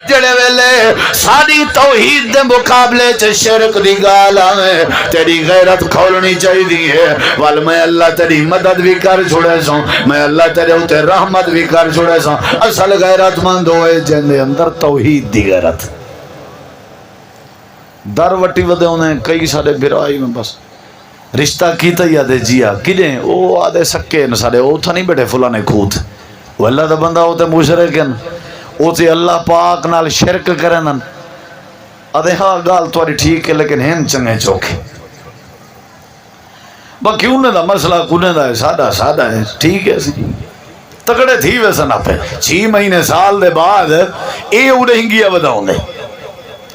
جڑے ویلے ساری توحید دے مقابلے چ شرک دی گال آوے تیری غیرت کھولنی چاہیے وال میں اللہ تیری مدد بھی کر چھوڑے سوں میں اللہ تیرے اوتے رحمت بھی کر چھوڑے سوں اصل غیرت مند ہوئے جن دے اندر توحید دی غیرت در وٹی ودے انہیں کئی سارے برائی میں بس رشتہ کیتا یا دے جیا کدیں او آدھے سکے ن سارے او تھا نہیں بیٹھے فلانے کھوت وہ اللہ دا بندہ ہوتے مشرکن او تے اللہ پاک نال شرک کرن ادے ہاں گال تھوڑی ٹھیک ہے لیکن ہن چنگے چوکے باقی انہیں دا مسئلہ کنے دا ہے سادہ ہے ٹھیک ہے تکڑے تھی ویسا نہ پہ 6 مہینے سال دے بعد اے اڑیں گیا بداؤں دے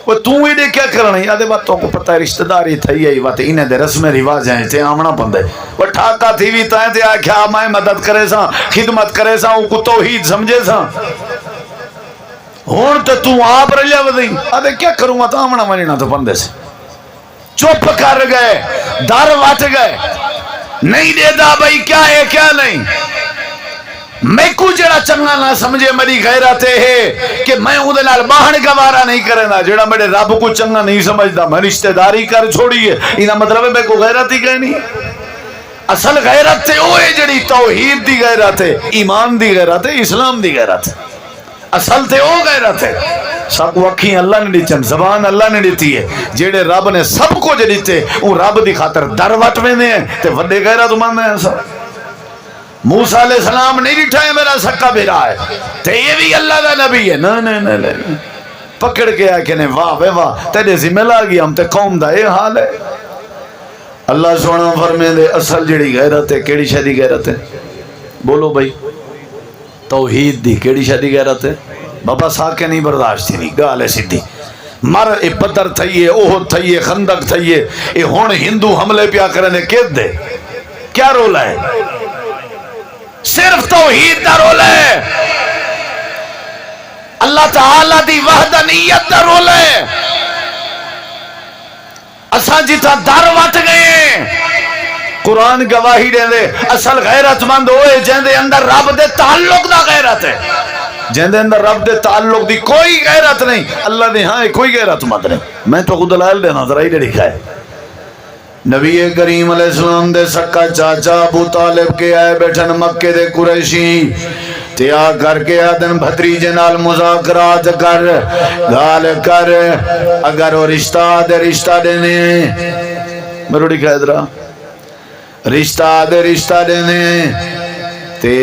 وہ توں ہی دے کیا کرنا ہے آدھے بات تو کو پتہ ہے رشتہ داری تھی ہے بات انہیں دے رسم رواج ہیں تے آمنا پندے وہ ٹھاکا تھی بھی تائیں تے آکھیا میں مدد کرے سا خدمت کرے سا ان کو توحید سمجھے سا ہون تو تو آپ رلیا ودی آدھے کیا کروں گا تو آمنا منینا تو پندے سے چپ کر گئے در وٹ گئے نہیں دے دا بھائی کیا ہے کیا نہیں میں کو جڑا چنگا نہ سمجھے میری غیرت ہے کہ میں اودے نال باہن گوارا نہیں کرنا جڑا میرے رب کو چنگا نہیں سمجھدا میں رشتہ داری کر چھوڑی ہے اینا مطلب ہے میں کو غیرت ہی کہنی اصل غیرت تے وہ ہے جڑی توحید دی غیرت ہے ایمان دی غیرت ہے اسلام دی غیرت ہے اصل تے وہ غیرت ہے سب کو اکھیں اللہ نے دیچن زبان اللہ نے دیتی ہے جیڑے رب نے سب کو دیتے وہ رب دی خاطر در وٹ ویندے ہیں تے وڈے غیرت مند ہیں سب موسیٰ علیہ السلام نہیں ڈٹھا ہے میرا سکا بھیرا ہے تے یہ بھی اللہ دا نبی ہے نا پکڑ کے آئے کہ نہیں واہ واہ تیرے ذمہ لاگی ہم تے قوم دا یہ حال ہے اللہ سونا فرمے دے اصل جڑی غیرت ہے کیڑی شادی غیرت ہے بولو بھائی توحید دی کیڑی شادی غیرت ہے بابا ساکے نہیں برداشت تھی نہیں گالے سیدھی مر اے بدر تھئیے اوہد تھئیے خندق تھئیے اے ہون ہندو حملے پیا کرنے کیت دے کیا رولا ہے صرف توحید دا رول ہے اللہ تعالی دی وحدانیت دا رول ہے اساں جتا در وٹ گئے قرآن گواہی دے دے اصل غیرت مند ہوئے جن دے اندر رب دے تعلق دا غیرت ہے جن دے اندر رب دے تعلق دی کوئی غیرت نہیں اللہ دے ہاں کوئی غیرت مند نہیں میں تو خود دلائل دینا ذرا ہی لکھا ہے نبی کریم علیہ السلام دے سکا چاچا ابو طالب کے آئے بیٹھن مکے دے قریشی تیا کر کے آدن بھتریجے نال مذاکرات کر گال کر اگر وہ رشتہ دینے میں روڑی کہہ درہا رشتہ دینے تے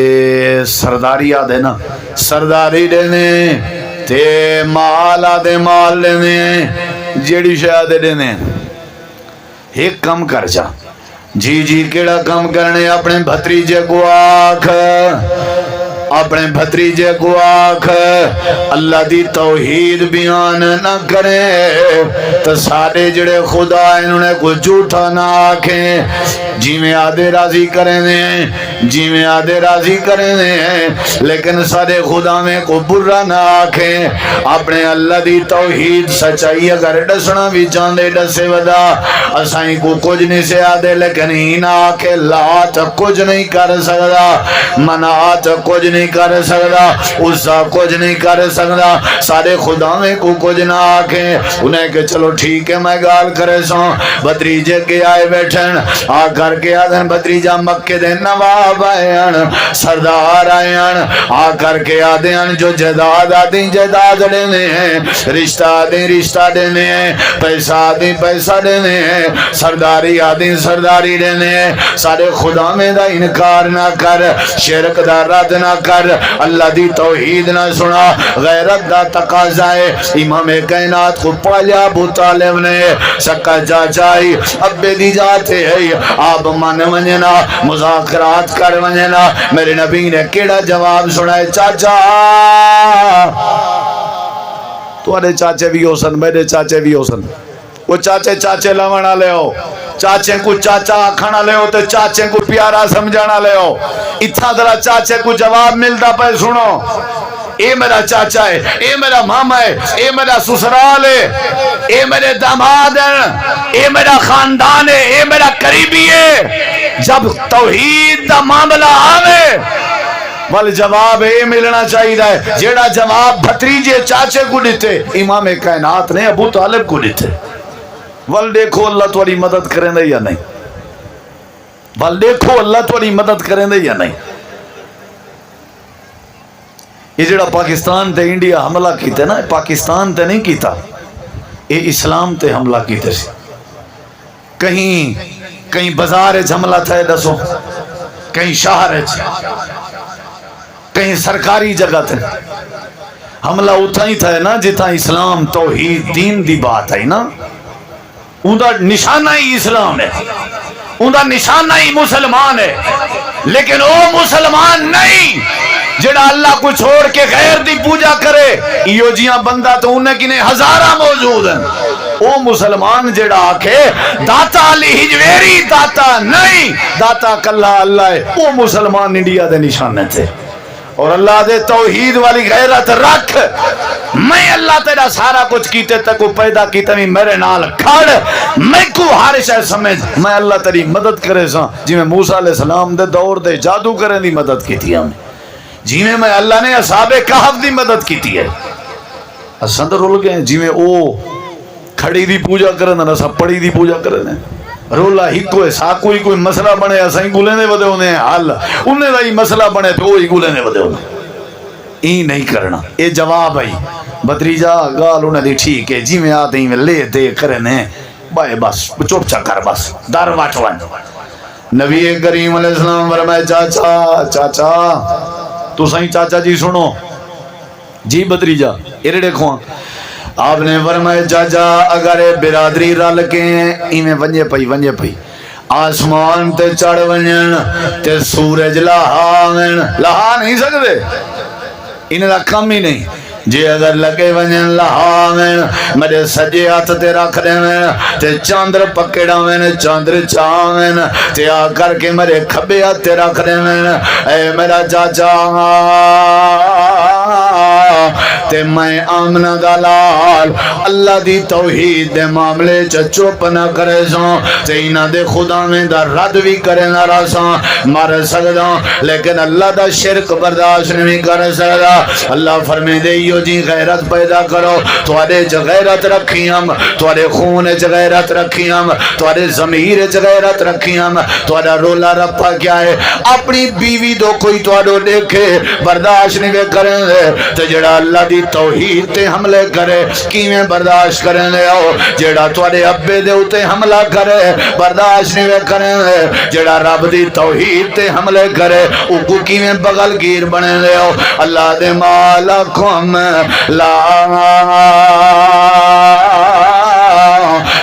سرداری آدھے نا سرداری دینے تے مال آدھے مال دینے جیڑی شاہ دینے ایک کم کر جا جی کیڑا کم کرنے اپنے بھتریجے کو آکھ اللہ دی توحید بیان نہ کرے تو سارے جڑے خدا انہوں نے کچھ جھوٹا نہ آکھیں جی میں آدھے راضی کریں لیکن سارے خدا میں کو برا نہ آکھیں اپنے اللہ دی توحید سچائی اگر ڈسنا بھی چاندے ڈسے ودا اسائیں کو کچھ نہیں سے آدھے لیکن ہی نہ آکھے لات کچھ نہیں کر سکتا منات کچھ نہیں کر سکتا عزا کچھ نہیں کر سکتا سارے خدا میں کو کچھ نہ آکھیں انہیں کہ چلو ٹھیک ہے میں گال کرے سوں بھتریجے کے آئے بیٹھن آ کر کے آدھن بھتریجہ مکے دے نواب آئین سردار آئین آ کر کے آدھن جو جداد آدھیں جداد دینے ہیں رشتہ دینے ہیں پیسہ دینے ہیں سرداری آدھیں سرداری دینے ہیں سارے خدا میں دا انکار نہ کر شرک دا رد نہ کر اللہ دی توحید نہ سنا غیرت دا تقاضا ہے امام کائنات کو پالیا ابو طالب نے سکا چاچائی ابے دی جاتے ہیں آپ من ونجنا مذاکرات کر ونجنا میرے نبی نے کیڑا جواب سنا ہے چاچا تمہارے چاچے بھی ہو سن میرے چاچے بھی ہو سن وہ چاچے لوانا لے ہو چاچے کو چاچا کھانا لے ہو تو چاچے کو پیارا سمجھانا لے ہو اتھا ذرا چاچے کو جواب ملتا پہ سنو اے میرا چاچا ہے اے میرا ماما ہے اے میرا سسرال ہے اے میرے داماد ہے اے میرا خاندان ہے اے میرا قریبی ہے جب توحید دا معاملہ آوے ول جواب یہ ملنا چاہیے جیڑا جواب بھتریجے چاچے کو دیتے امام کائنات نے ابو طالب کو دیتے. ول دیکھو اللہ تھوڑی مدد کریں دے یا نہیں, ول دیکھو اللہ تھوڑی مدد کریں دے یا نہیں. یہ جڑا پاکستان تے انڈیا حملہ کیتے نا, پاکستان تے نہیں کیتا, یہ اسلام تے حملہ کیتے سی. کہیں بازار حملہ تھا دسو, کہیں شہر کہیں سرکاری جگہ تھے حملہ اتھا ہی تھا نا جتھا اسلام توحید دین دی بات ہے نا. اندھا نشانہ ہی اسلام ہے, اندھا نشانہ ہی مسلمان ہے. لیکن وہ مسلمان نہیں جڑا اللہ کو چھوڑ کے غیر دی پوجا کرے. ایو جیاں بندہ تو انہیں کنے ہزارہ موجود ہیں. او مسلمان جڑا آکھے داتا علی ہجویری داتا نہیں, داتا کلا اللہ ہے, او مسلمان انڈیا دے نشانے تھے. اور اللہ دے توحید والی غیرت رکھ. میں اللہ تیرا سارا کچھ کیتے تک کو پیدا کیتے بھی میرے نال کھڑ, میں کو ہر شے سمجھ, میں اللہ تیری مدد کرے سا جی میں موسیٰ علیہ السلام دے دور دے جادو کریں دی مدد کی تھی ہمیں, جی میں اللہ نے اصحاب کہف دی مدد کی تھی ہے. اساں تے رول گئے جی میں او کھڑی دی پوجا کرن نا سب پڑی دی پوجا کرن. رولا ہی کوئی ساکو ہی کوئی مسئلہ بنے اساں ہی گولے نے ودے ہونے ہیں حل, انہیں دا ہی مسئلہ بنے تو ہی گولے نے ودے ہونے. ای نہیں کرنا. اے جواب آئی بتریجا گال انہیں دی ٹھیک ہے جی میں آتے ہی میں لے دے کرنے بائے بس چوپ چا کر بس دار واٹوان. نبی کریم علیہ السلام فرمائے چاچا تو صحیح چاچا جی سنو جی بتریجا ایرے دیکھو. آپ نے فرمائے چاچا اگر برادری رل کے ایویں ونجے پئی آسمان تے چڑھ ونجن تے سورج لہا نہیں سکتے, انہیں دا کم ہی نہیں. جی اگر لگے ونجن لہا میرے سجے ہاتھ تے رکھ دے تے چاندر پکڑا چاندر چاوین تے آ کر کے میرے کھبے ہاتھ تے رکھ دے اے میرا چاچا تے میں آمنہ دلال اللہ دی توحید دے معاملے چپ نہ کرے سوں تے انہ دے خدا میں دا رد بھی کرے نہ رساں مار سکدا, لیکن اللہ دا شرک برداشت نہیں کر سکدا. اللہ فرمے دے جی غیرت پیدا کرو, توارے چ غیرت رکھی ہم, توارے خون چ غیرت رکھی ہم, توارے ضمیر چ غیرت رکھی ہم. توارا رولا رپا کیا ہے اپنی بیوی دو کوئی توارو دیکھے برداشت نہیں کریں دے, تو جڑا اللہ دی توحید تے حملے کرے کیویں برداشت کریں دے. آؤ جڑا توارے ابے دے اتے حملہ کرے برداشت نہیں کریں دے, جڑا رب دی توحید تے حملے کرے او کو کیویں بغل گیر بنے دے. آؤ اللہ دے مالکم لا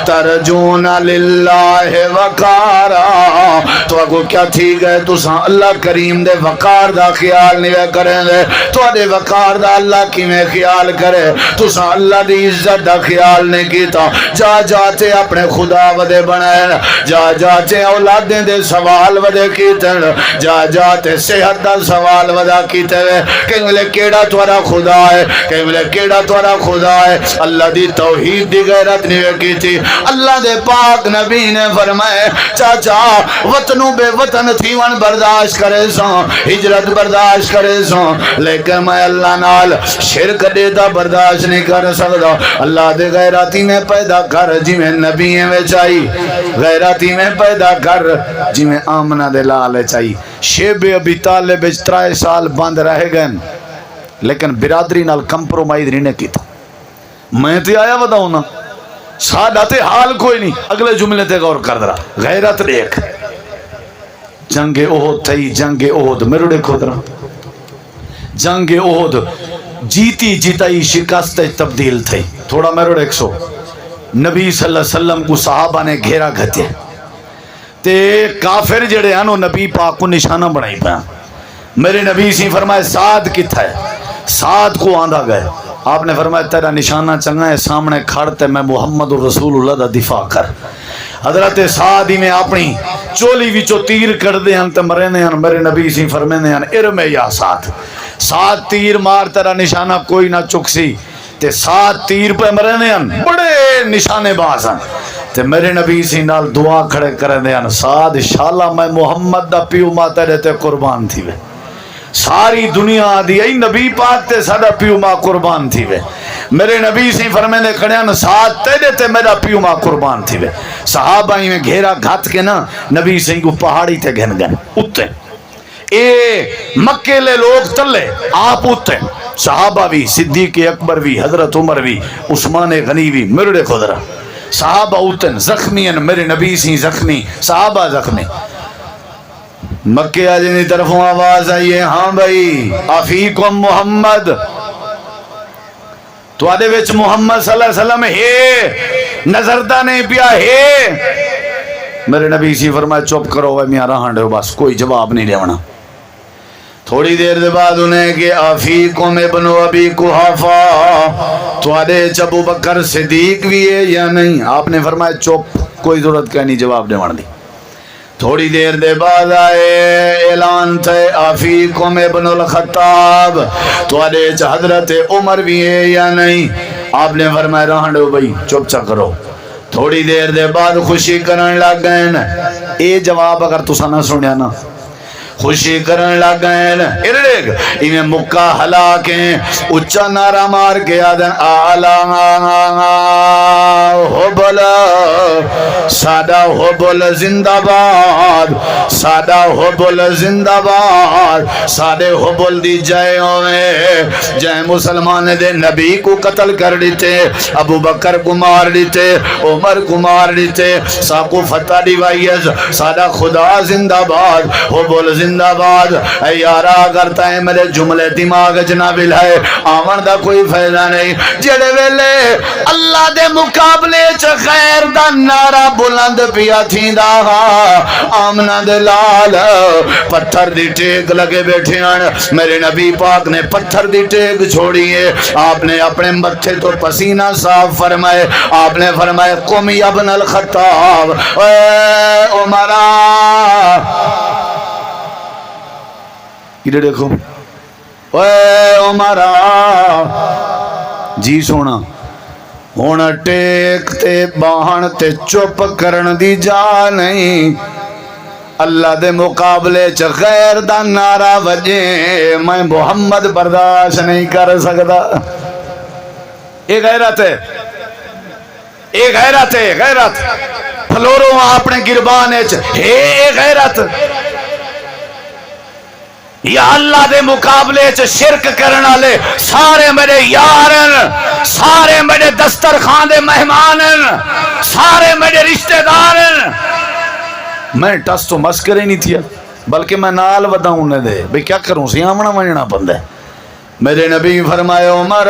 ترجون للہ وقارا. تو اگو کیا ٹھیک ہے تو اللہ کریم دے وقار دا خیال نہیں کریں دے, تو دے وقار دا اللہ کی میں خیال کرے, تو اللہ دی عزت دا خیال نہیں کیتا. جا جاتے اپنے خدا ودے بنائے, جا جاتے اولادیں دے سوال ودے کیتے, جا جاتے صحت دا سوال ودا کیتے, کہیں ملے کیڑا توارا خدا ہے, کہیں ملے کیڑا توارا خدا ہے. اللہ دی توحید دی غیرت نہیں کی تھی. اللہ دے پاک نبی نے فرمائے چاچا وطنوں بے وطن تھی ون برداشت کرے سوں, ہجرت برداشت کرے سوں, لیکن میں اللہ نال شرک دیتا برداشت نہیں کر سکتا. اللہ دے غیراتی میں پیدا کر جی میں نبی میں چاہی, غیراتی میں پیدا کر جی میں آمنہ دے لالے چاہی. شیب ابی طالب 3 سال بند رہ گئے لیکن برادری نال کمپرومائز نہیں کیتا. میں تے آیا بتاؤں نا سادہ تے حال کوئی نہیں. اگلے جملے تے غور کر درا غیرت دیکھ. جنگ احد تھی, جنگ احد میرے دیکھو درا, جنگ احد جیتی جیتائی شکست تبدیل تھی. تھوڑا میرے دیکھ سو نبی صلی اللہ علیہ وسلم کو صحابہ نے گھیرا گھتے تے کافر جڑے ہیں نبی پاک کو نشانہ بنائی پہ. میرے نبی سی فرمائے سعد کتھا ہے, سعد کو آندھا گئے. آپ نے فرمایا تیرا نشانہ چنگا ہے سامنے کھڑتے میں محمد رسول اللہ دا دفاع کر. حضرت سعد ہی میں اپنی چولی وچو تیر کر دے ہن تے مرنے ہن. میرے نبی سی فرمینے ہن ارمے یا سعد, سعد تیر مار تیرا نشانہ کوئی نہ چکسی تے سعد تیر پہ مرنے ہن بڑے نشانے باز ہن. تے میرے نبی سی نال دعا کھڑے کرنے ہن سعد شالا میں محمد دا پیو ماں تیرے تے قربان تھی وے. ساری دنیا دی ای نبی پاک تے ساڈا پیو ماں قربان تھی وے میرے نبی سی فرمیندے کھڑیاں ساتھ تیرے تے میرا پیو ماں قربان تھی وے صحابہ میں گھیرا گھات کے نا نبی سی کو پہاڑی تے گھن گن اتے اے مکے لے لوگ تلے آپ اتے صحابہ بھی صدیق اکبر بھی حضرت عمر بھی عثمان غنی بھی مرڑے خدرہ صحابہ اتن زخمی ہیں میرے نبی سی زخمی صحابہ زخمی مکے آجنی طرفوں آواز آئیے ہاں بھائی افیکم محمد تو آدھے وچ محمد صلی اللہ علیہ وسلم ہے نظردہ نہیں پیا ہے میرے نبی سی فرمایا چپ کرو وہ میاں رہاں دے بس کوئی جواب نہیں دیونا تھوڑی دیر دے بعد انہیں کہ افیکم ابن ابی قحافہ تو آدھے ابو بکر صدیق بھی ہے یا نہیں آپ نے فرمایا چپ کوئی ضرورت کیا نہیں جواب دیوان دی تھوڑی دیر دے بعد آئے اعلان تھے افیکم ابن الخطاب تو آدھے حضرت عمر بھی ہے یا نہیں آپ نے فرمایا رہاں دو بھائی چپ چا کرو تھوڑی دیر دے بعد خوشی کرن لگ گئے اے جواب اگر تسا نہ سنیا نا خوشی کرن لگ گئے ارڑیگ انہیں مکہ ہلا کے اچھا نعرہ مار کے آدھن آلہ حبل سادہ حبل زندہ باد سادہ حبل زندہ باد سادے حبل دی جائے ہوئے جائے مسلمان دے نبی کو قتل کر دیتے ابو بکر کو مار دیتے عمر کو مار دیتے ساکو فتح دیوائیز سادہ خدا زندہ باد حبل زندہ باد اے یارا کرتا ہے میرے جملے دماغ جنابل ہے آمن دا کوئی فائدہ نہیں جڑے ویلے اللہ دے مقابلے چ خیر دا نعرہ بلند پیا تھی دا آمنہ دے لال پتھر دی ٹیک لگے بیٹھے ہیں میرے نبی پاک نے پتھر دی ٹیک چھوڑی ہے آپ نے اپنے متھے تو پسینہ صاف فرمائے آپ نے فرمائے قم یا ابن الخطاب اے عمرہ ادھر دیکھو اے عمرہ جی سونا ہونا ٹیک تے باہن تے چپ کرن دی جا نہیں اللہ دے مقابلے چ غیر دا نعرہ وجے میں محمد برداشت نہیں کر سکتا اے غیرت ہے اے غیرت ہے غیرت پھلورو اپنے گربانے چ اے غیرت یا اللہ دے مقابلے چ شرک کرن والے سارے میرے یارن سارے میرے دسترخوان دے مہمانن سارے میرے رشتہ دارن میں ٹس تو مسکرے نہیں تھیا بلکہ میں نال وداؤں نے دے بھئی کیا کروں سی آمنا مننا پندے میرے نبی فرمائے عمر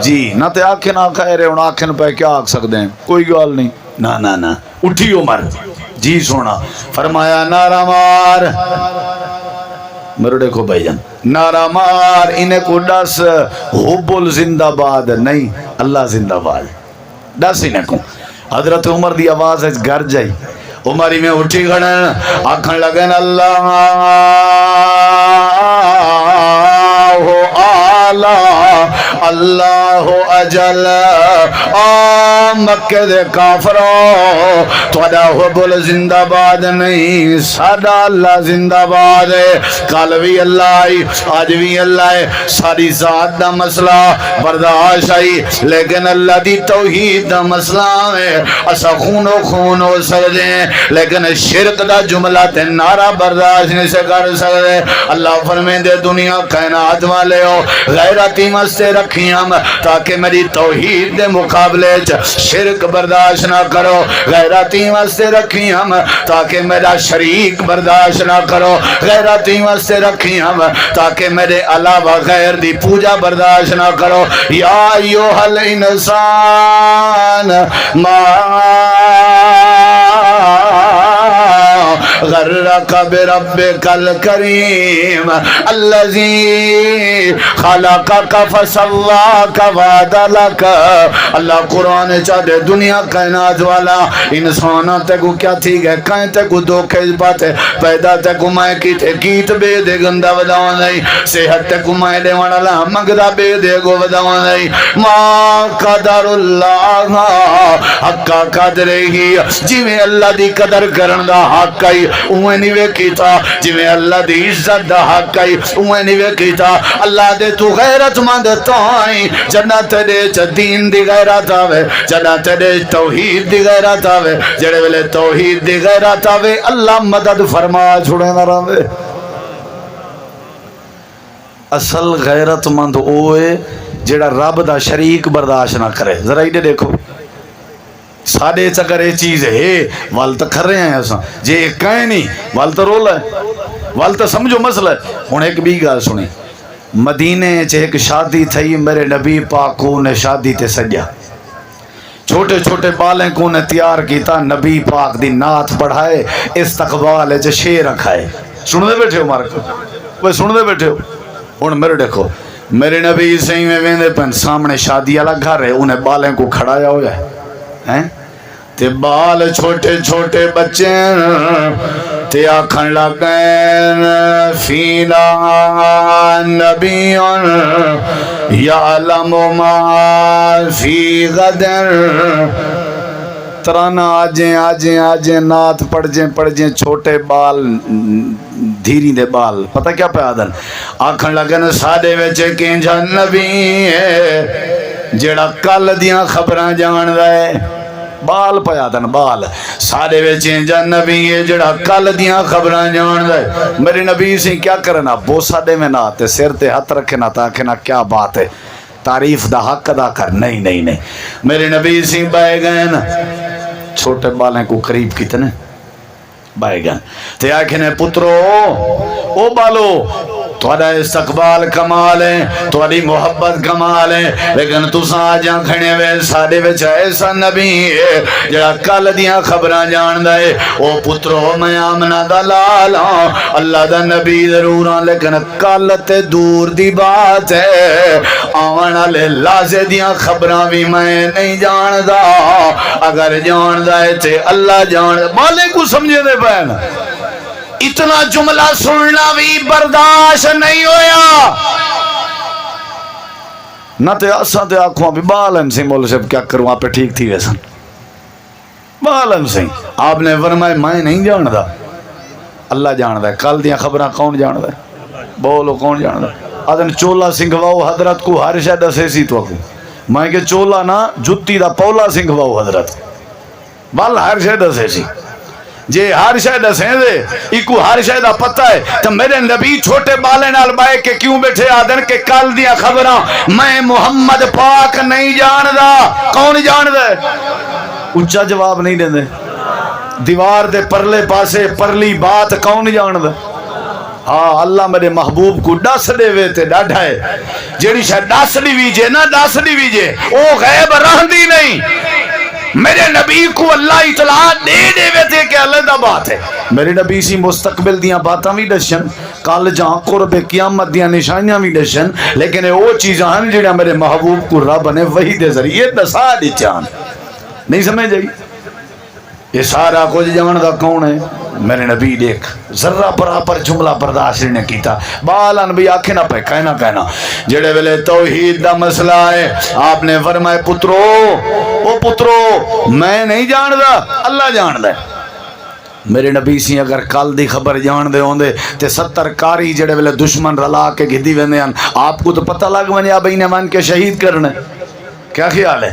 جی نہ تے آنکھیں نہ کھائے رہے ان آنکھیں پہ کیا آنکھ سکتے ہیں کوئی گال نہیں نا اٹھی عمر جی سونا فرمایا نعرہ مار میرے دیکھو بھائی جان نعرہ مار انہیں کو ڈس حب زندہ باد نہیں اللہ زندہ باد ڈس انہیں کو حضرت عمر دی آواز ہے گھر جائی عمری میں اٹھی گھڑن آکھن لگن اللہ اللہ اجل مکہ دے کافروں توڑا حبل زندہ باد نہیں سادہ اللہ زندہ باد ہے کل بھی اللہ آئی آج بھی اللہ ہے ساری ذات دا مسئلہ برداشت آئی لیکن اللہ دی توحید دا مسئلہ ہے اسا خون ہو سکتے ہیں لیکن شرک دا جملہ تے نعرہ برداشت نہیں سے کر سکتے اللہ فرمین دے دنیا کائنات والے ہو غیرتی مستے رکھی ہم تاکہ میری توحید دے مقابلے شرک برداشت نہ کرو غیرتی مستے رکھی ہم تاکہ میرا شریک برداشت نہ کرو غیرتی مستے رکھی ہم تاکہ میرے علاوہ غیر دی پوجا برداشت نہ کرو یا ایوہ الانسان ما غرک بربک الکریم الذی خلقک فسواک وعدلک اللہ قرآن چاہتے دنیا کائنات والا انسانہ تے کو کیا تھی گئے کہیں تے کو دھوکے باتے پیدا تے کو مائے کیتے گیت بے دے گندہ وداؤں نہیں صحت تے کو مائے دے وانا مگدہ بے دے گو وداؤں نہیں ما قدر اللہ حقا قدر ہی جی میں اللہ دی قدر کرن دا حق کئی اوے نہیں ویکھیتا جویں اللہ دی عزت دا حق ہے اوے نہیں ویکھیتا اللہ دے تو غیرت مند تائیں جنت دے چ دین دی غیرت آوے جنت دے توحید دی غیرت آوے جڑے ویلے توحید دی غیرت آوے اللہ مدد فرما چھڑے نہ رہے اصل غیرت مند اوے جڑا رب دا شریک برداشت نہ کرے ذرا ادھر دیکھو ساڑے چکر یہ چیز ہے وال تو کر رہے ہیں ایسا جے ایک کہیں نہیں وال تو رول ہے وال تو سمجھو مسئلہ ہے ہوں ایک بھی گال سنی مدینے چے ایک شادی تھی میرے نبی پاک کو نے شادی تے سجا چھوٹے چھوٹے بالیں کو نے تیار کیتا نبی پاک دی نعت پڑھائے استقبال چے شیر رکھائے سن دے بیٹھے ہو مارک وہ سن دے بیٹھے ہو ہوں میرے دیکھو میرے نبی صحیح میں ویندے پن سامنے شادی والا گھر ہے انہیں بالیں کو کھڑایا ہوا ہے تے بال چھوٹے چھوٹے بچے تے آکھن لگیں فینا نبی یعلم ما فی غدر ترانا آجیں نات پڑھ جیں چھوٹے بال دھیری دے بال پتہ کیا پہ آدن آکھن لگن ساڑے ویچے کینجا نبی ہے جیڑا کل دیاں خبراں جان دائے بال پہ آدن بال ساڑے ویچے جا نبی ہے جیڑا کل دیاں خبراں جان دائے میرے نبی سے کیا کرنا بوسا دے میں نہ آتے سر تے ہاتھ رکھنا تاکہ کیا بات ہے تعریف دا حق ادا کر نہیں میرے نبی سے بائے گئے نا چھوٹے بالیں کو قریب کتنے بائے گئے تے آکھنے پترو او بالو تھوڑا استقبال کمال ہے تھوڑی محبت کمال ہے لیکن تساں آجاں کھڑے وے ساڑے وچ ایسا نبی ہے جڑا کل دیاں خبراں جاندا ہے او پترو میں آمنہ دا لالا اللہ دا نبی ضرور ہاں لیکن کل تے دور دی بات ہے آون والے لازے دیاں خبراں بھی میں نہیں جاندا اگر جاندا ہے تے اللہ جان مالے کو سمجھے دے پین اتنا جملہ سننا بھی برداشت نہیں ہویا نہ تے اساں تے آکھواں بھی بالن سی مول سے کیا کروں آپ پہ ٹھیک تھی ویسا بالن سی آپ نے فرمایا میں نہیں جاندا اللہ جاندا ہے کل دیاں خبراں کون جاندا ہے بولو کون جاندا ہے آدن چولا سنگھواؤ حضرت کو ہر شے دسے سی تو کو میں کہ چولا نہ جتی دا پولا سنگھواؤ حضرت بل ہر شے دسے سی جے ہر شاید دسیں دے ایکو ہر شاید پتہ ہے تو میرے نبی چھوٹے بالے نال بائے کے کیوں بیٹھے آدن کے کل دیا خبراں میں محمد پاک نہیں جاندا کون جاندا ہے اچھا جواب نہیں دیں دے دیوار دے پرلے پاسے پرلی بات کون جاندا ہاں اللہ میرے محبوب کو ڈس دے وے تے ڈاڈھا ہے جیڑی شاید ڈس دی ویجے نہ ڈس دی ویجے او غیب رہندی نہیں میرے نبی کو اللہ اطلاع دے دے ویتے کہ علیحدہ بات ہے میرے نبی سی مستقبل دیاں باتاں بھی دشن کل جہاں قرب قیامت دیاں نشانیاں بھی دشن لیکن وہ چیزاں ہیں جنہاں میرے محبوب کو رب نے وحی دے ذریعے دسا دی چاند نہیں سمجھ جائی یہ سارا کچھ جان دا کون ہے میرے نبی دیکھ ذرہ برابر جملہ برداشت نے کیتا بالان بھی آنکھیں نہ پہ کہنا جڑے ویلے توحید دا مسئلہ ہے آپ نے فرمائے پترو او پترو میں نہیں جاندا اللہ جاندا ہے میرے نبی سی اگر کل دی خبر جان دے ہوندے تے 70 کاری جڑے ویلے دشمن رلا کے گھدی ویندے ہیں آپ کو تو پتہ لگ ونیا بھئی نے مان کے شہید کرنے کیا خیال ہے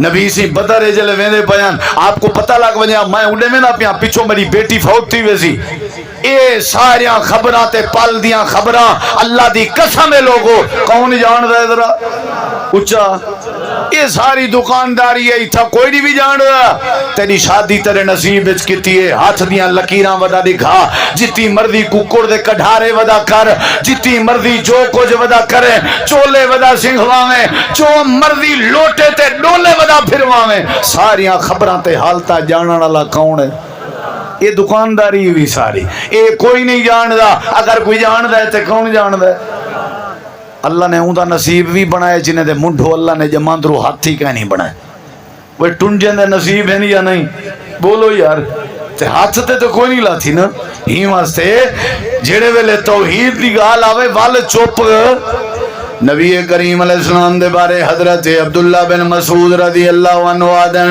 نبی سی بدر جلے ویندے بیان آپ کو پتہ لگ ونیا میں اڑے میں نہ پیا پیچھو میری بیٹی فوت تھی ویسی اے ساریاں خبراں تے پل دیاں خبراں اللہ دی قسم ہے لوگو کون جاندا ہے ذرا اچھا یہ ساری دکانداری ہے تھا کوئی نہیں بھی جان رہا تیری شادی تیرے نصیب وچ کیتی ہے ہاتھ دیاں لکیراں ودا دکھا جتنی مرضی ککڑ دے کڈھارے ودا کر جتنی مرضی جو کچھ ودا کرے چولے ودا سنگھواویں جو مرضی لوٹے تے ڈولے ودا پھرواویں ساریاں خبراں تے حالتا جانن والا کون ہے یہ دکانداری بھی ساری یہ کوئی نہیں جاندا اگر کوئی جاندا ہے تے کون جاندا ہے اللہ نے اوندا نصیب بھی بنائے جنہیں دے منڈھو اللہ نے جماندرو ہاتھی کا نہیں بنائے وہ ٹنجن دے نصیب ہے نہیں یا نہیں بولو یار تے ہاتھ تے تو کوئی نہیں لاتی نا ہی واسطے جڑے ویلے توحید دی گال آوے وال چپ نبی کریم علیہ السلام دے بارے حضرت عبداللہ بن مسعود رضی اللہ عنہ آدن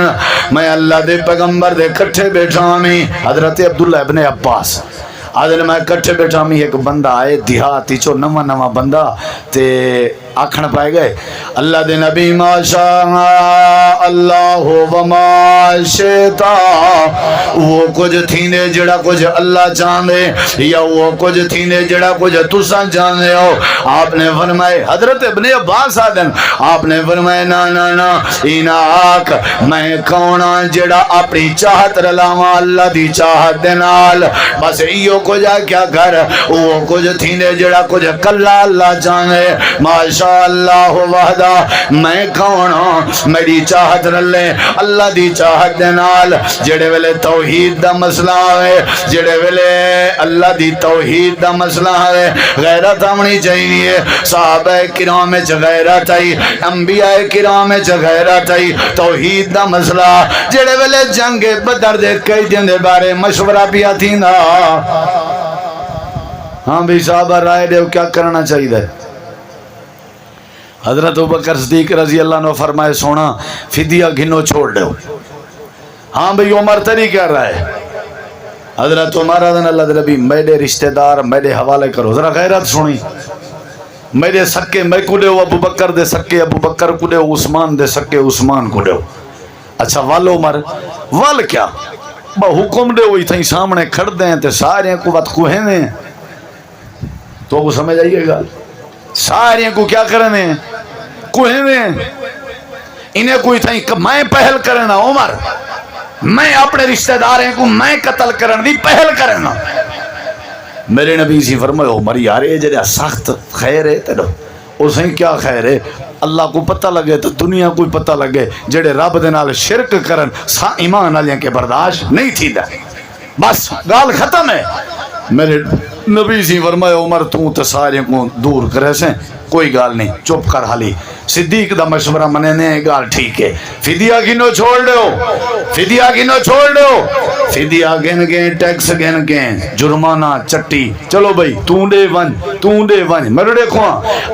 میں اللہ دے پیغمبر دے کٹھے بیٹھا میں حضرت عبداللہ ابن عباس آدن میں کٹھے بیٹھا میں ایک بندہ آئے دیہاتی چو نواں بندہ تے آکھن پائے گئے اللہ دے نبی ما شاء اللہ وما شئتا وہ کچھ تھینے جڑا کچھ اللہ چاندے یا وہ کچھ تھینے جڑا کچھ تساں چاندے ہو آپ نے فرمائے حضرت ابن عباس آدن آپ نے فرمائے نا اینا آکھ میں کونا جڑا اپنی چاہت رلاواں اللہ دی چاہت دے نال بس ایو کچھ کیا کر وہ کچھ تھینے جڑا کچھ کلا اللہ چاندے ماشاء اللہ وحدہ میں کون ہوں میری چاہت رلے اللہ دی چاہت دے نال جڑے ویلے توحید دا مسئلہ ہے جڑے ویلے اللہ دی توحید دا مسئلہ ہے غیرت ہونی چاہیے صحابہ کرام وچ غیرت آئی انبیاء کرام وچ غیرت آئی توحید دا مسئلہ جڑے ویلے جنگ بدر دے کئی دن دے بارے مشورہ پیا تھیندا ہاں بھی صحابہ رائے دے کیا کرنا چاہیے حضرت ابوبکر صدیق رضی اللہ عنہ فرمائے سونا فدیہ گھنو چھوڑ دو ہاں بھئی عمر تری کہہ رہا ہے حضرت عمر رضی اللہ نبی میرے رشتہ دار میرے حوالے کرو ذرا غیرت سنی میرے سکے میں کو دے ابوبکر دے سکے ابوبکر کو دے عثمان دے سکے عثمان کو دے اچھا وال عمر وال کیا با حکم دے ہوئی تھیں سامنے کھڑ دیں تے سارے کو بات کوہیں دیں تو وہ سمجھ آئیے گا سارے کو کیا کرنے کوہیں دیں انہیں کوئی تھا میں پہل کرنا عمر میں اپنے رشتہ داریں کو میں قتل کرنا دی پہل کرنا میرے نبی سی فرمائے عمر یار یہ جڑا سخت خیر ہے تیرا اسیں کیا خیر ہے اللہ کو پتہ لگے تو دنیا کو پتہ لگے جڑے رب دے نال شرک کرن سا ایمان والیاں کے برداشت نہیں تھی دا بس گال ختم ہے میرے نبی سی فرمائے عمر تو سارے کو دور کرے سے کوئی گال نہیں چپ کر حالی صدیق دا مشورہ منے نے گال ٹھیک ہے فدیہ گنو چھوڑ دو فدیہ گنو چھوڑ دو فدیہ گن گئے ٹیکس گن گئے جرمانہ چٹی چلو بھئی توں دے ون میرے دیکھو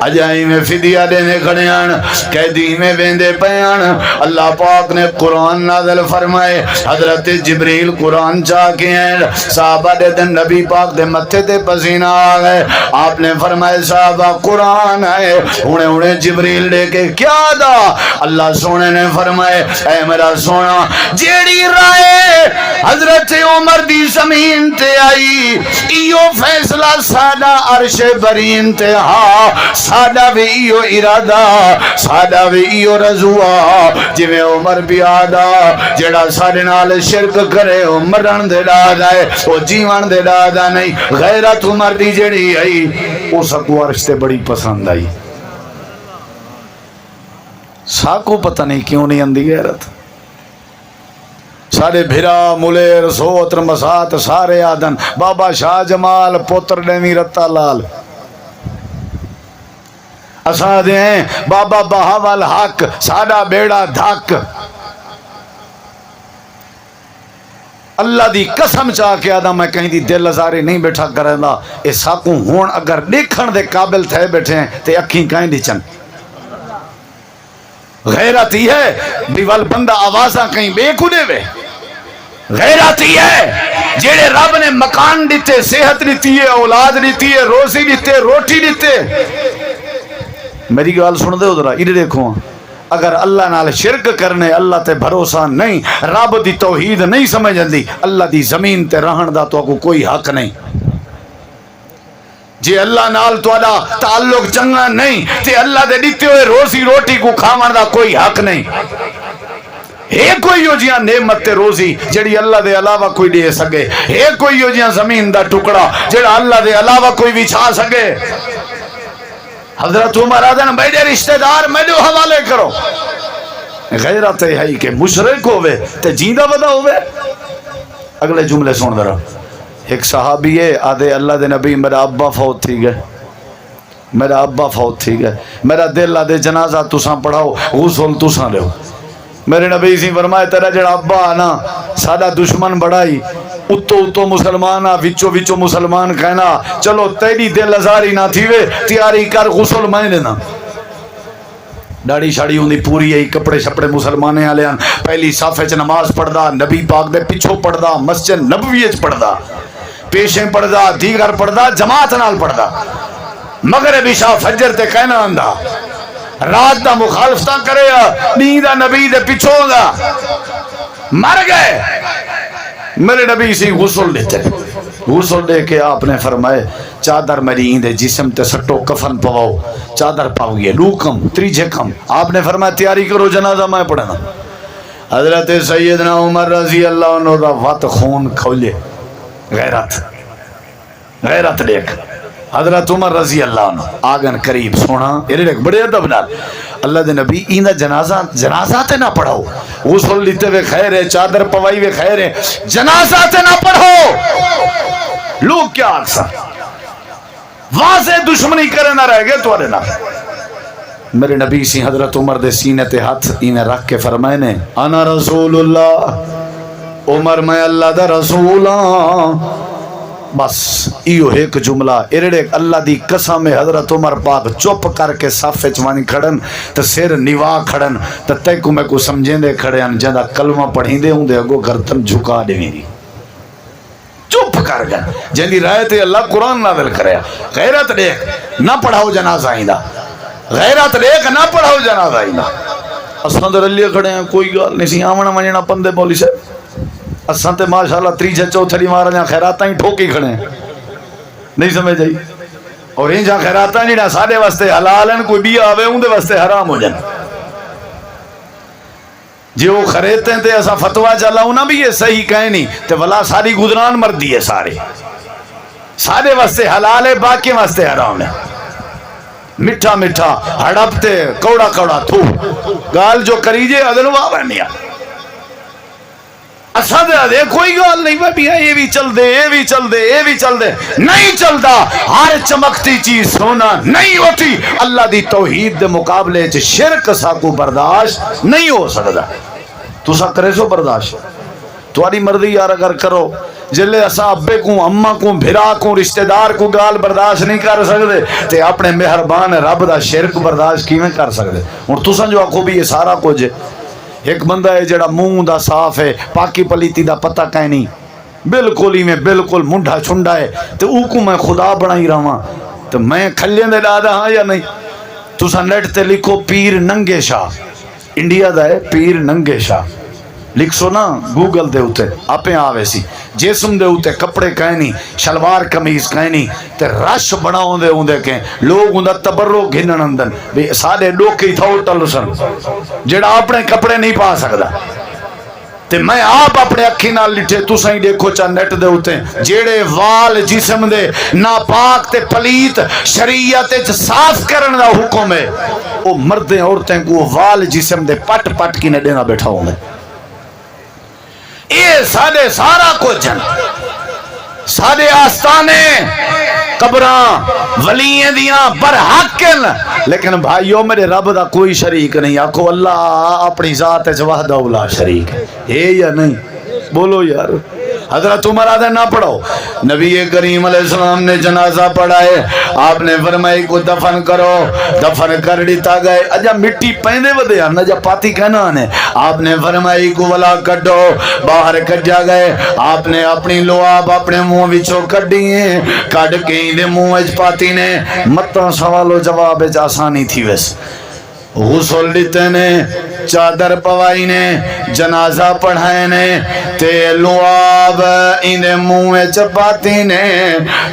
اجائی میں فدیہ دینے کھڑے آن قیدی میں بیندے پیان اللہ پاک نے قرآن نازل فرمائے حضرت جبریل قرآن چاہ کے ہیں صحابہ دے دن نبی پاک دے متھے تے پسینہ آگئے آپ نے فرمائے صحابہ قرآن ہے انہیں جبریل دے کے کیا دا اللہ سونے نے فرمائے اے میرا سونا جیڑی رائے حضرت عمر دی زمین تے آئی ایو فیصلہ سادہ عرش برین تے ہاں سادہ بھی ایو ارادہ سادہ بھی ایو رضوہ جویں عمر بھی آدھا جیڑا سادے نال شرک کرے مرن دے ڈادا ہے وہ جیوان دے ڈادا نہیں غیرت عمر دی جیڑی آئی اس کو عرش تے بڑی پسند آئی ساکو پتہ نہیں کیوں نہیں اندھی غیرت سارے بھرا ملیر سوتر مسات سارے آدن بابا شاہ جمال پوتر ڈیمی رتا لال اسادے ہیں بابا بہاول حق ساڈا بیڑا دھک اللہ دی قسم چاہ کے آدھا میں کہیں دی دل ازاری نہیں بیٹھا کریں دا اے ساکوں ہون اگر دیکھن دے قابل تھے بیٹھے ہیں تے اکھیں کہیں دی چن غیرت ہی ہے بیوال بندہ آوازاں کہیں بے کھوڑے وے غیرت ہی ہے جیڑے رب نے مکان دیتے صحت دیتی ہے اولاد دیتی ہے روزی دیتے روٹی دیتے میری گال سن دے ادھرا ادھر دیکھو اگر اللہ نال شرک کرنے اللہ تے بھروسہ نہیں رب دی توحید نہیں سمجھ دی اللہ دی زمین تے رہن دا تو کو کوئی حق نہیں جی اللہ نال تواڈا تعلق چنگا نہیں تے اللہ دے دیتے ہوئے روزی روٹی کو کھاون دا کوئی حق نہیں ہے کوئی یو جیاں نعمت تے روزی جڑی اللہ دے علاوہ کوئی دے سکے ہے کوئی یو جیاں زمین دا ٹکڑا جڑا اللہ دے علاوہ کوئی بچھا سکے حضرت عمر آدھن میرے رشتہ دار میرے حوالے کرو غیرت ہے ہی کہ مشرک ہوئے تے جیندہ ودا ہوئے اگلے جملے سن درہ ایک صحابی ہے آدھے اللہ دے نبی میرا ابا فوت تھی گئے میرا ابا فوت تھی گئے میرا دل آدھے جنازہ تساں پڑھاؤ غسل تساں لے میرے نبی سی فرمائے تیرا جڑا ابا آنا سادہ دشمن بڑھائی اتو مسلمان وچو مسلمان کہنا چلو تیری دل ازاری نہ تھی وے تیاری کر غسل میں لینا داڑھی شاڑی ہوندی پوری ہے، کپڑے شپڑے مسلمانے والے ہیں، پہلی صافے چ نماز پڑھدا، نبی پاک دے پیچھوں پڑھدا، مسجد نبوی وچ پڑھدا، پیشیں پڑھدا، دیگر پڑھدا، جماعت نال پڑھدا، مغرب عشاء فجر تے کہنا آندا، رات دا مخالفتہ کرے نیند نبی دے پیچھوں دا، مر گئے۔ میرے نبی سی غسل دیتے، غسل دے کے آپ نے فرمائے چادر میری ایندے جسم تے سٹو، کفن پواؤ، چادر پاؤ گئے، لوکم تریجے کم۔ آپ نے فرمایا تیاری کرو جنازہ میں پڑھنا۔ حضرت سیدنا عمر رضی اللہ عنہ دا وات خون کھولے، غیرت غیرت دیکھ۔ حضرت عمر رضی اللہ عنہ آگن قریب سونا ایرے دیکھ بڑے ادب نال، اللہ دے نبی ایندہ جنازہ تے نہ پڑھو، غسل لیتے ہوئے خیر ہے، چادر پوائی ہوئے خیر ہے، جنازہ تے نہ پڑھو۔ لوگ کیا آکسا واضح دشمنی کرے نہ رہ گئے تو آرے نہ۔ میرے نبی سی حضرت عمر دے سینے تے ہاتھ انہیں رکھ کے فرمائے نے انا رسول اللہ، عمر میں اللہ دا رسولاں، بس ایو ایک جملہ ایرڑے اللہ دی قسم حضرت عمر پاک چپ کر کے صافے چوانی کھڑن تو سر نیوا کھڑن تو تے کو میں کو سمجھیں دے کھڑے ہیں جہاں کلمہ پڑھیں دے ہوں دے اگو گردن جھکا دے میری، چپ کر گئے جہاں دی رائے تے اللہ قرآن نازل کرے۔ غیرت دیکھ نہ پڑھاؤ جنازہ آئیندہ، غیرت دیکھ نہ پڑھاؤ جنازہ آئیندہ۔ اساں تے رلیے کھڑے ہیں، کوئی گال نہیں سی آمنا منجنا پندے بولی سے، اساں تے ماشاءاللہ تریجے چوتھڑی مارا خیراتاں ہی ٹھوکی کھڑے ہیں، نہیں سمجھ جائی، اور ان جہاں خیراتاں نہیں نا ساڑے واسطے حلال ہیں، کوئی بھی آوے ہوں دے واسطے حرام ہو جائیں۔ جی وہ خریدتے ہیں تے ایسا فتوہ چلا ہونا بھی یہ صحیح کہیں نہیں تے ولا ساری گزران مردی ہے، سارے واسطے حلال ہے، باقی واسطے حرام ہے۔ مٹھا مٹھا ہڑپتے کوڑا کوڑا تھو گال جو کریجے ادھر واہ نہیں اساں دے کوئی گال نہیں بھائی یہ بھی چل دے، یہ بھی چل دے، یہ بھی چل دے، نہیں چلدا۔ ہر چمکتی چیز سونا نہیں ہوتی، اللہ دی توحید دے مقابلے چ شرک سا کو برداشت نہیں ہو سکتا۔ تو سا کرے سو برداشت تمہاری مرضی یار، اگر کرو جلے اساں ابے کو اماں کو بھرا کو رشتہ دار کو گال برداشت نہیں کر سکتے تے اپنے مہربان رب دا شرک برداشت کیویں کر سکتے؟ ہن تساں جو آکھو بھی یہ سارا کچھ ایک بندہ ہے جڑا منہ دا صاف ہے، پاکی پلیتی دا پتہ کہیں نہیں، بالکل ہی میں بالکل منڈا چھنڈا ہے، تو او کو میں خدا بنائی رہا تو میں کھلیں دے دادا ہاں یا نہیں؟ تساں نیٹ تے لکھو پیر ننگے شاہ، انڈیا دا ہے پیر ننگے شاہ، لکھ سو نا گوگل دے ہوتے اپنے آوے سی، جسم دے ہوتے کپڑے کہیں نہیں، شلوار کمیز کہیں نہیں، تے رش بنا ہوں دے کہیں لوگ ہوں دا تبرو گھنن اندن بھی سادے ڈوکے ہی تھا اٹھل سن جڑا اپنے کپڑے نہیں پا سکدا۔ تے میں آپ اپنے اکھی نال لٹھے تو سائیں دیکھو چاہ نیٹ دے ہوتے جیڑے وال جسم دے ناپاک تے پلیت شریعت صاف کرن دا حکم ہے، وہ مردیں عورتیں کو وال جسم دے پٹ پٹ کی نہ دینا بیٹھا ہوں گے۔ یہ سادے سارا کچھ ہیں، سادے آستانے قبراں ولییں دیاں برحق ہیں، لیکن بھائیو میرے رب دا کوئی شریک نہیں۔ آکھو اللہ اپنی ذات وحدہ لا شریک ہے یا نہیں؟ بولو یار۔ حضرت عمر آدھے نہ پڑھو، نبی کریم علیہ السلام نے جنازہ پڑھائے، آپ نے فرمائی کو دفن کرو، دفن کر دیتا گئے، اجا مٹی پہنے ودے آنا جا پاتی کہنا آنے، آپ نے فرمائی کو ولا کٹو، باہر کٹ جا گئے، آپ نے اپنی لواب اپنے منہ وچوں کٹ دیئے، کٹ کے دے منہ وچ پاتی نے متاں سوال و جواب آسانی تھی ویس، غسل لیتے نے، چادر پوائی نے، جنازہ پڑھائے نے، تے لواب اندے منہ چپاتی نے،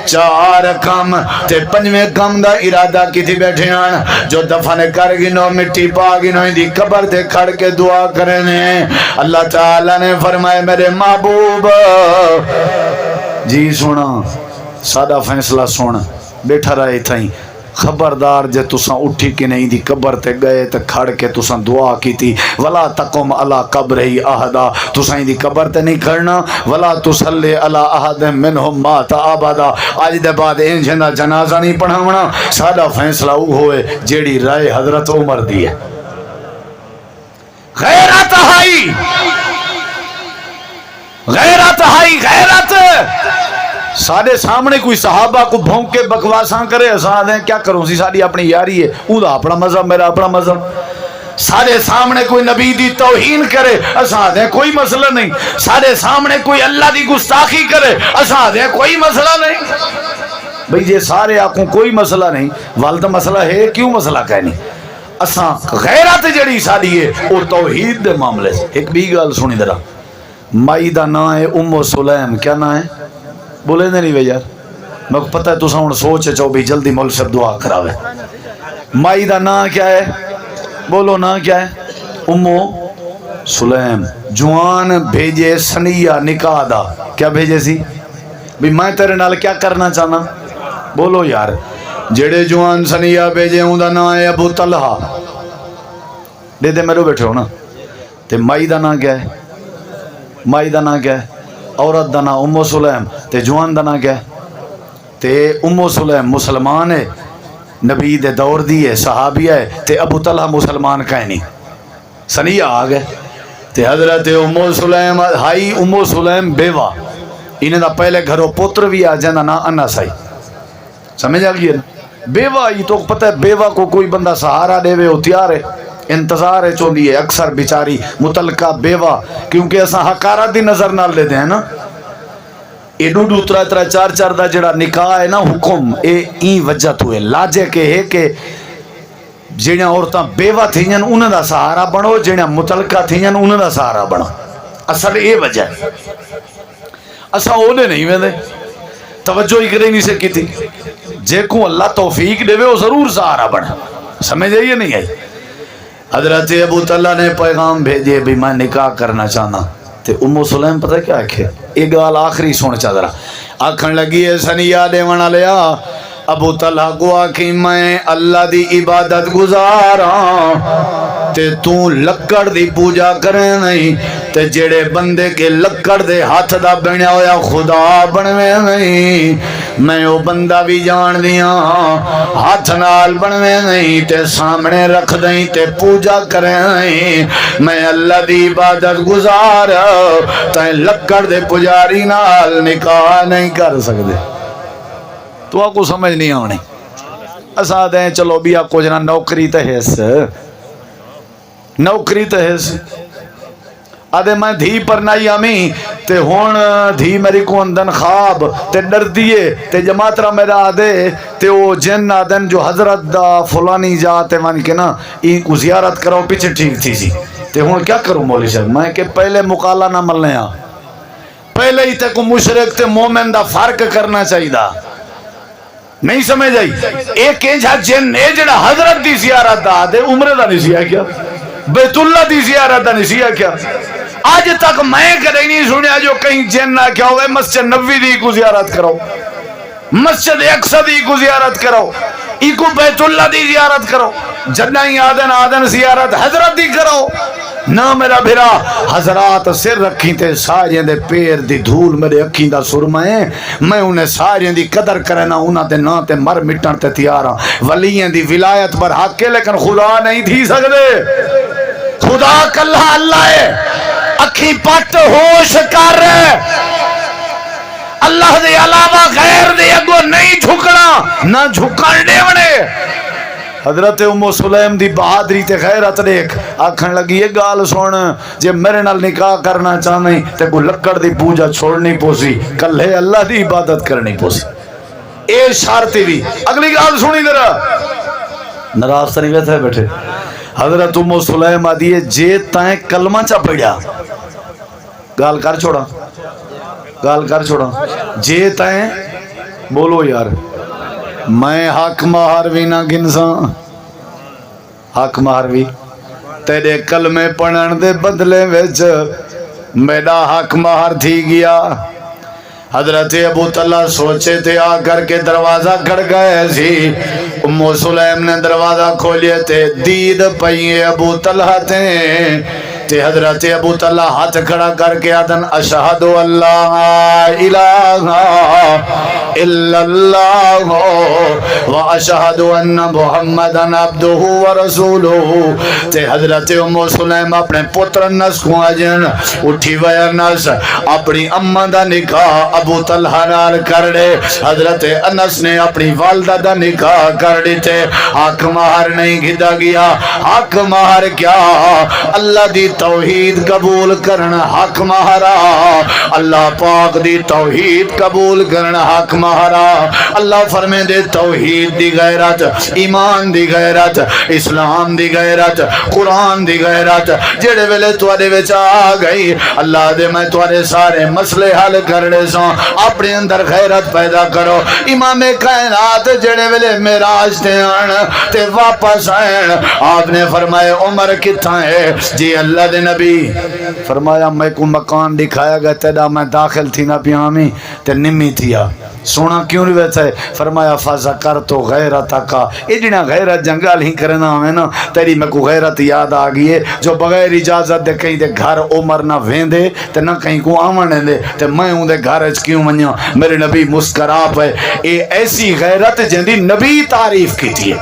چار کم تے پنجویں کم دا ارادہ کی تھی بیٹھے آن جو دفن کر گنو مٹی پا گنو دی قبر تے کھڑ کے دعا کرنے۔ اللہ تعالیٰ نے فرمائے میرے محبوب جی سونا سادہ فیصلہ سونا بیٹھا رہے تھیں، خبردار جے تساں اٹھی کے نہیں دی قبر تے گئے تے کھڑ کے تساں دعا کی تھی ولا تقم علی قبرہ احدا، تساں دی قبر تے نہیں کھڑنا، ولا تصلی علی احد منہم مات ابدا، آج دے بعد انجھنا جنازہ نہیں پڑھاونا۔ سادہ فیصلہ وہ ہوئے جیڑی رائے حضرت عمر دی ہے۔ غیرت ہائی، غیرت ہائی، غیرت سارے سامنے کوئی صحابہ کو بھونکے بکواساں کرے، اساں دیں کیا کروں سی، ساری اپنی یاری ہے، اوہ دا اپنا مذہب میرا اپنا مذہب۔ سارے سامنے کوئی نبی دی توہین کرے اساں دے کوئی مسئلہ نہیں، سارے سامنے کوئی اللہ دی گستاخی کرے اساں دے کوئی مسئلہ نہیں۔ بھئی جے سارے آنکھوں کوئی مسئلہ نہیں، والدہ مسئلہ ہے کیوں مسئلہ کہنی؟ اساں غیرت جڑی ساری ہے وہ توحید دے معاملے سے۔ ایک بھی گل سنی ذرا، مائی دا نا ہے ام سلیم، کیا نا ہے؟ بولے نہیں بھئی یار، میں پتہ ہے تو ساؤں سوچ چاہو بھی جلدی مول سے دعا کراوے۔ مائی دا نا کیا ہے؟ بولو نا کیا ہے؟ ام سلیم۔ جوان بھیجے سنیہ نکاح دا، کیا بھیجے سی؟ بھی میں تیرے نال کیا کرنا چاہنا؟ بولو یار، جڑے جوان سنیہ بھیجے ہوں دا نا ہے ابو طلحہ، دے دے میرے بیٹھے ہو نا۔ تے مائی دا نا کیا ہے؟ مائی دا نا کیا ہے؟ عورت دا نا ام سلیم، تے جوان دا نا کیا ہے؟ تے ام سلیم مسلمان ہے، نبی دے دور دی ہے، صحابیہ ہے، تے ابو طلحہ مسلمان کہیں نہیں، سنیہ آگئے۔ تے حضرت ام سلیم ہائی، ام سلیم بیوہ، انہیں دا پہلے گھروں پتر بھی آ جانا نا انس آئی، سمجھ آ گئی ہے؟ بیوہ ہی تو پتہ ہے بیوہ کو کوئی بندہ سہارا دے وے وہ تیار ہے، انتظار ہے چوندی ہے اکثر بیچاری متعلقہ بیوہ، کیونکہ اساں حقارت دی نظر نال لے دیں نا۔ اے دو دو ترہ ترہ چار چار دا جڑا نکاح ہے نا حکم، اے این وجہ تو ہے لاجے کے ہے کہ جنہاں عورتاں بیوہ تھیاں انہاں دا سہارا بنو، جنہاں متعلقہ تھیاں انہاں دا سہارا بنو، اصل اے وجہ ہے۔ اساں اونے نہیں ویندے، توجہ ہی کرے نہیں سکی تھی، جے کو اللہ توفیق دے وہ ضرور سہارا بنا، سمجھ آئیے نہیں آئی؟ حضرت ابو طلحہ نے پیغام بھیجے بھی میں نکاح کرنا چاہنا، تے ام سلیم پتہ کیا آکھے؟ ایک گال آخری سن چا ذرا، آکھن لگی ہے سنیہ دیوانا لیا ابو طلحہ کو آکھی میں اللہ دی عبادت گزاراں تے تو لکڑ دی پوجا کرے نہیں، تے جڑے بندے کے لکڑ دے ہاتھ دا بنیا ہویا خدا بنوے نہیں، میں او بندہ بھی جان دیاں ہاتھ نال بنوے نہیں تے سامنے رکھ دیں تے پوجا کرے نہیں، میں اللہ دی عبادت گزار تے لکڑ دے پجاری نال نکاح نہیں کر سکتے۔ تو آپ کو سمجھ نہیں آنے، اسا دیں چلو بھی آپ کو جنا نوکری تہیس، نوکری تہیس آدھے میں دھی پر نائی آمی تے ہون دھی میری کو اندن خواب تے ڈر دیئے تے جماعت را میرا آدھے تے وہ جن آدھن جو حضرت دا فلانی جاتے وانی کے نا این کو زیارت کرو پیچھے ٹھیک تھی سی تے ہون کیا کروں مولی صاحب؟ میں کہ پہلے مقالہ نہ ملنے آ، پہلے ہی تے کو مشرک تے مومن دا فرق کرنا چاہی دا، نہیں سمجھ آئی؟ ایک ایجا جن ایجڑا حضرت دی زیارت دا آدھے عمرے دا نہیں سیا کیا؟ بیت اللہ دی زیارت دا نہیں سیا کیا؟ آج تک میں کدے نہیں سنیا جو کہیں جن نہ کیا ہوئے مسجد نبوی دی کو زیارت کرو، مسجد اقصی دی کو زیارت کرو، ای کو بیت اللہ دی زیارت کرو، جنہی آدن زیارت حضرت دی کرو نہ میرا بھرا۔ حضرات سر رکھیں تے سارے دے پیر دی دھول میرے اکھیں دا سرمائیں، میں انہیں سارے دی قدر کرنا انہاں تے نہ تے مر مٹن تے تیاراں، ولییں دی ولایت پر حق کے لیکن خدا نہیں تھی سکدے، خدا کلہ اللہ ہے، اکھی پٹ ہوش کر رہے، اللہ دے علاوہ غیر دے اگو نہیں جھکنا، نہ جھکن دیونے۔ حضرت ام سلیم دی بہادری تے غیرت دیکھ، آکھن لگی یہ گال سن جے میرے نال نکاح کرنا چاہنے تے کو لکڑ دی پوجا چھوڑنی پوسی، کلے اللہ دی عبادت کرنی پوسی، اے شارتی بھی۔ اگلی گال سنی ذرا، ناراض تو نہیں بیٹھے بیٹھے؟ حضرت ام سلیم آدھی جے تائیں کلمہ چا پڑیا، گال کر چھوڑا، گال کر چھوڑا، جے تائیں بولو یار، میں حق مہاروی نہ گنساں، حق مہاروی تیرے کلمے پڑھن دے بدلے وچ میرا حق مہار تھی گیا۔ حضرت ابو طلحہ سوچے تھے آ کر کے دروازہ کھڑ گئے سی، ام سلیم نے دروازہ کھولئے تھے، دید پئیے ابو طلحہ تے تے حضرت ابو طلحہ ہاتھ کھڑا کر کے آدن اشہد اللہ الہ الا اللہ و اشہد ان محمدا عبدہ و رسولہ تے حضرت ام سلیم اپنے پتر نس کو اجن اٹھی ویا نس اپنی اماں دا نکاح ابو طلحہ نال کر دے حضرت انس نے اپنی والدہ دا نکاح کر دیتے حق مہر نہیں گھدا گیا حق مہر کیا اللہ دی توحید قبول کرنا حق مہرا اللہ پاک دی توحید قبول کرنا حق مہرا اللہ فرمے دے توحید دی غیرت ایمان دی غیرت اسلام دی غیرت قرآن دی غیرت جڑے ویلے توڑے وچ آ گئی اللہ دے میں توڑے سارے مسئلے حل کرنے سوں اپنے اندر غیرت پیدا کرو امام کائنات جڑے ویلے معراج تے آن تے واپس آئیں آپ نے فرمایا عمر کتھاں ہے جی اللہ دے نبی فرمایا میں کو مکان دکھایا گیا تیرا میں داخل تھی نہ پیامی تے نمی تھیا سونا کیوں نہیں ویسا ہے فرمایا فذکر تو غیرت کا اتنا غیرت جنگل ہی کرنا ہمیں نا تیری میں کو غیرت یاد آ گئی ہے جو بغیر اجازت دے کہیں دے گھر عمر نہ وین دے تے نہ کہیں کو آمن دے تے میں ہوں دے گھر اچ کیوں منیا میرے نبی مسکراپ ہے اے ایسی غیرت جندی نبی تعریف کی تھی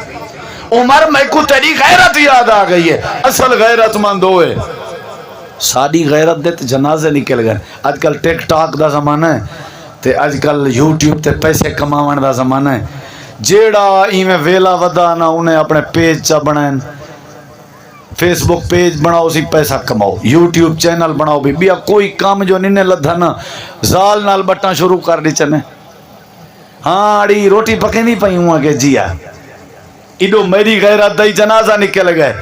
عمر میں کو تیری غیرت یاد آ گئی ہے اصل غیرت مند ہوئے ساری غیرت دے تے جنازے نکل گئے آج کل ٹک ٹاک دا زمانہ ہے تے آج کل یوٹیوب تے پیسے کماون دا زمانہ ہے جیڑا ایویں ویلا ودا نا انہیں اپنے پیج چا بنائیں فیس بک پیج بناؤ اسی پیسہ کماؤ یوٹیوب چینل بناؤ بھی بیا کوئی کام جو نہیں لدھا نا زال نال بٹا شروع کر دی چنے ہاں اڑی روٹی پکے نہیں پئی ہوں کہ جیا ایڈو میری غیرت دائی جنازہ نکل گئے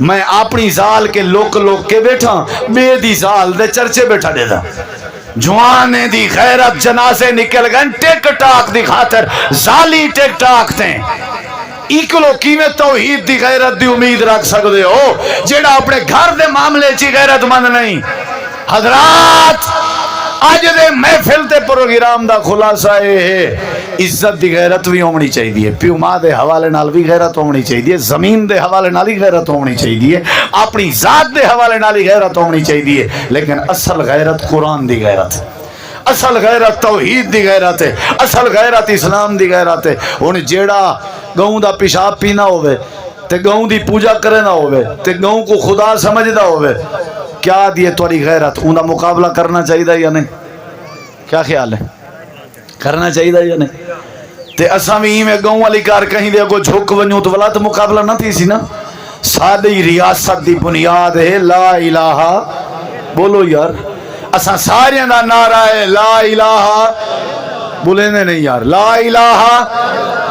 میں اپنی زال کے لوک کے بیٹھا بے دی زال دے چرچے بیٹھا دے دا جوانے دی غیرت جنازے نکل گئے ٹک ٹاک دی خاطر زالی ٹک ٹاک تھے ایکلو کی میں توحید دی غیرت دی امید رکھ سکتے ہو جیڑا اپنے گھر دے معاملے چی غیرت مند نہیں حضرات آج دے محفل تے پروگرام دا خلاصہ ہے عزت دی غیرت بھی ہونی چاہیے پیو ماں دے حوالے نال بھی غیرت ہونی چاہیے زمین دے حوالے نال ہی غیرت ہونی چاہیے اپنی ذات دے حوالے نال ہی غیرت ہونی چاہیے لیکن اصل غیرت قرآن دی غیرت اصل غیرت توحید دی غیرت ہے اصل غیرت اسلام دی غیرت ہے انہیں جیڑا گاؤں دا پیشاب پینا ہوئے تے گاؤں دی پوجا کرنا ہوئے تے گاؤں کو خدا سمجھدا ہوئے کیا دیئے توڑی غیرت اندہ مقابلہ کرنا چاہیے یا نہیں کیا خیال ہے کرنا چاہیے یا نہیں تے اساں بھی میں گاؤں والی کار کہیں دے کو جھک ونیوں تو ولا تو مقابلہ نہ تھی سی نا ساری ریاست دی بنیاد ہے لا الہ بولو یار اساں سارے دا نعرہ ہے لا الہ بولے نہیں یار لا الہ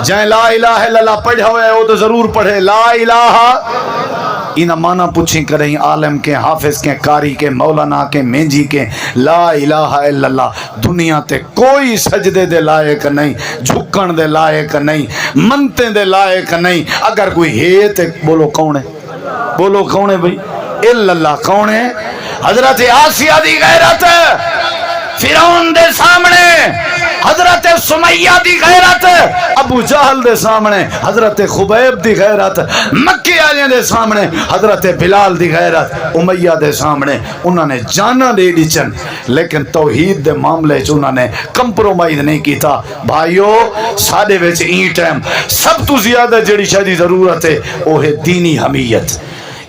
جائیں لا الہ الا اللہ پڑھا ہوئے ہو تو ضرور پڑھے لا الہ انہا مانا پوچھیں کریں عالم کے حافظ کے قاری کے مولانا کے مینجی کے لا الہ الا اللہ دنیا تے کوئی سجدے دے لائق نہیں جھکن دے لائق نہیں منتے دے لائق نہیں اگر کوئی ہے تے بولو کون ہے بولو کون ہے بھئی الا اللہ کون ہے حضرت آسیہ دی غیرت فرعون دے سامنے حضرت سمیہ دی غیرت ابو جہل دے سامنے حضرت خبیب دی غیرت مکے والے دے سامنے حضرت بلال دی غیرت امیہ دے سامنے انہوں نے جانا دے دیچن لیکن توحید دے معاملے چ انہوں نے کمپرومائز نہیں کیتا بھائیو ساڈے وچ این ٹائم سب تو زیادہ جڑی شاید ضرورت ہے وہ ہے دینی حمیت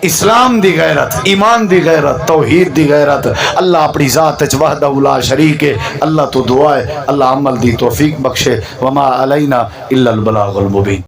اسلام دی غیرت ایمان دی غیرت توحید دی غیرت اللہ اپنی ذات وحدہ لا شریک ہے اللہ تو دعا ہے اللہ عمل دی توفیق بخشے وما علینا الا البلاغ المبین